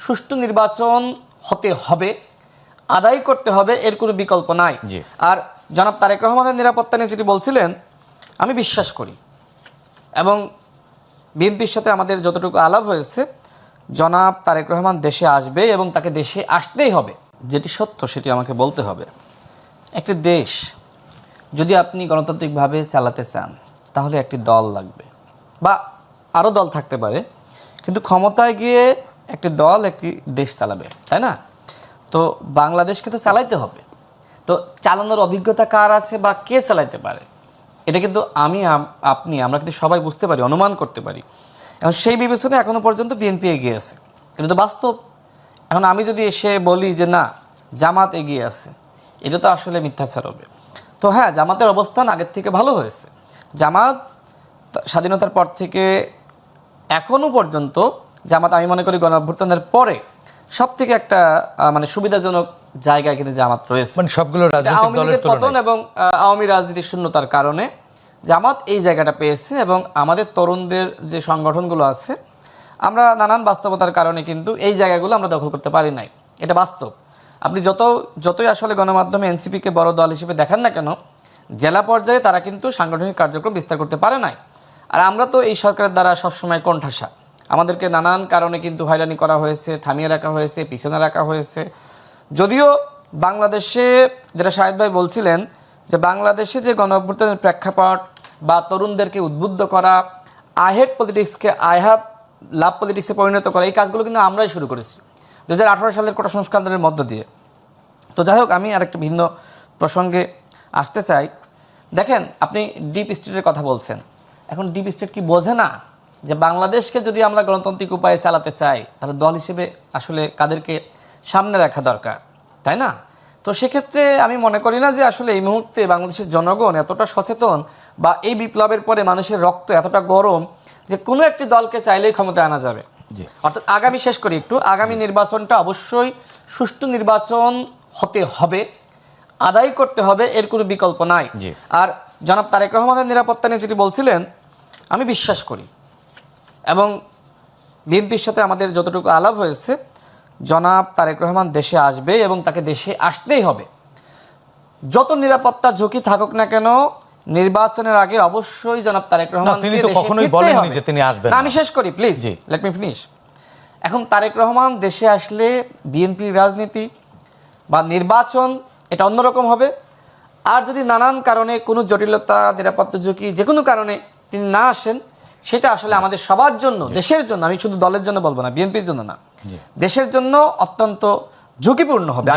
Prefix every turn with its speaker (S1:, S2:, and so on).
S1: সুষ্ঠু নির্বাচন হতে হবে, আদায় করতে হবে, এর কোনো বিকল্প নাই। আর জনাব তারেক রহমানের নিরাপত্তা নিয়ে যেটি বলছিলেন, আমি বিশ্বাস করি এবং বিএনপির সাথে আমাদের যতটুকু আলাপ হয়েছে, জনাব তারেক রহমান দেশে আসবে এবং তাকে দেশে আসতেই হবে। যেটি সত্য সেটি আমাকে বলতে হবে। একটি দেশ যদি আপনি গণতান্ত্রিকভাবে চালাতে চান তাহলে একটি দল লাগবে, বা আরও দল থাকতে পারে, কিন্তু ক্ষমতায় গিয়ে একটি দল একটি দেশ চালাবে, তাই না? তো বাংলাদেশকে তো চালাইতে হবে। তো চালানোর অভিজ্ঞতা কার আছে বা কে চালাইতে পারে, এটা কিন্তু আমরা কিন্তু সবাই বুঝতে পারি, অনুমান করতে পারি। এখন সেই বিবেচনায় এখনও পর্যন্ত বিএনপি এগিয়ে আছে, এটা তো বাস্তব। এখন আমি যদি এসে বলি যে না, জামাত এগিয়ে আছে, এটা তো আসলে মিথ্যাচার হবে। তো হ্যাঁ, জামাতের অবস্থান আগের থেকে ভালো হয়েছে। জামাত স্বাধীনতার পর থেকে এখনও পর্যন্ত জামাত, আমি মনে করি গণঅভ্যুত্থানের পরে সব থেকে একটা সুবিধাজনক জায়গায় কিন্তু জামাত রয়েছে।
S2: সবগুলো
S1: আওয়ামী লীগের পতন এবং আওয়ামী রাজনীতির শূন্যতার কারণে জামাত এই জায়গাটা পেয়েছে, এবং আমাদের তরুণদের যে সংগঠনগুলো আছে, আমরা নানান বাস্তবতার কারণে কিন্তু এই জায়গাগুলো আমরা দখল করতে পারি নাই, এটা বাস্তব। আপনি যতই আসলে গণমাধ্যমে এনসিপিকে বড় দল হিসেবে দেখান না কেন, জেলা পর্যায়ে তারা কিন্তু সাংগঠনিক কার্যক্রম বিস্তার করতে পারে নাই। আর আমরা তো এই সরকারের দ্বারা সবসময় কোণঠাসা, আমাদেরকে নানান কারণে কিন্তু হয়রানি করা হয়েছে, থামিয়ে রাখা হয়েছে, পিছনে রাখা হয়েছে। যদিও বাংলাদেশে, যেটা শাহেদ ভাই বলছিলেন, যে বাংলাদেশে যে গণঅভ্যুত্থানের প্রেক্ষাপট বা তরুণদেরকে উদ্বুদ্ধ করা, আই হেট পলিটিক্সকে আই হ্যাভ লাভ পলিটিক্সে পরিণত করা, এই কাজগুলো কিন্তু আমরাই শুরু করেছি 2018 সালের কোটা সংস্কারের মধ্য দিয়ে। তো যাই হোক, আমি আরেকটা ভিন্ন প্রসঙ্গে আসতে চাই। দেখেন, আপনি ডিপ স্টেটের কথা বলছেন। এখন ডিপ স্টেট কি বোঝে না যে বাংলাদেশকে যদি আমরা গণতান্ত্রিক উপায়ে চালাতে চাই, তাহলে দল হিসেবে আসলে কাদেরকে সামনে রাখা দরকার, তাই না? তো সেক্ষেত্রে আমি মনে করি না যে আসলে এই মুহূর্তে বাংলাদেশের জনগণ এতটা সচেতন, বা এই বিপ্লবের পরে মানুষের রক্ত এতটা গরম যে কোনো একটি দলকে চাইলেই ক্ষমতায় আনা যাবে। অর্থাৎ আগামী নির্বাচনটা অবশ্যই সুষ্ঠু নির্বাচন হতে হবে, আদায় করতে হবে, এর কোনো বিকল্প নাই। আর জনাব তারেক রহমানের নিরাপত্তা নিয়ে যেটি বলছিলেন, আমি বিশ্বাস করি এবং বিএনপির সাথে আমাদের যতটুকু আলাপ হয়েছে, জনাব তারেক রহমান দেশে আসবে এবং তাকে দেশে আসতেই হবে। যত নিরাপত্তা ঝুঁকি থাকুক না কেন, নির্বাচনের আগে অবশ্যই জনাব তারেক রহমান আমি শেষ করি, প্লিজ লেট মি ফিনিশ। এখন তারেক রহমান দেশে আসলে বিএনপির রাজনীতি বা নির্বাচন এটা অন্যরকম হবে। আর যদি নানান কারণে কোনো জটিলতা, নিরাপত্তা ঝুঁকি, যে কোনো কারণে তিনি না আসেন, সেটা আসলে আমাদের সবার জন্য, দেশের জন্য, আমি শুধু দলের জন্য বলবো না, বিএনপির জন্য না, দেশের জন্য অত্যন্ত ঝুঁকিপূর্ণ হবে।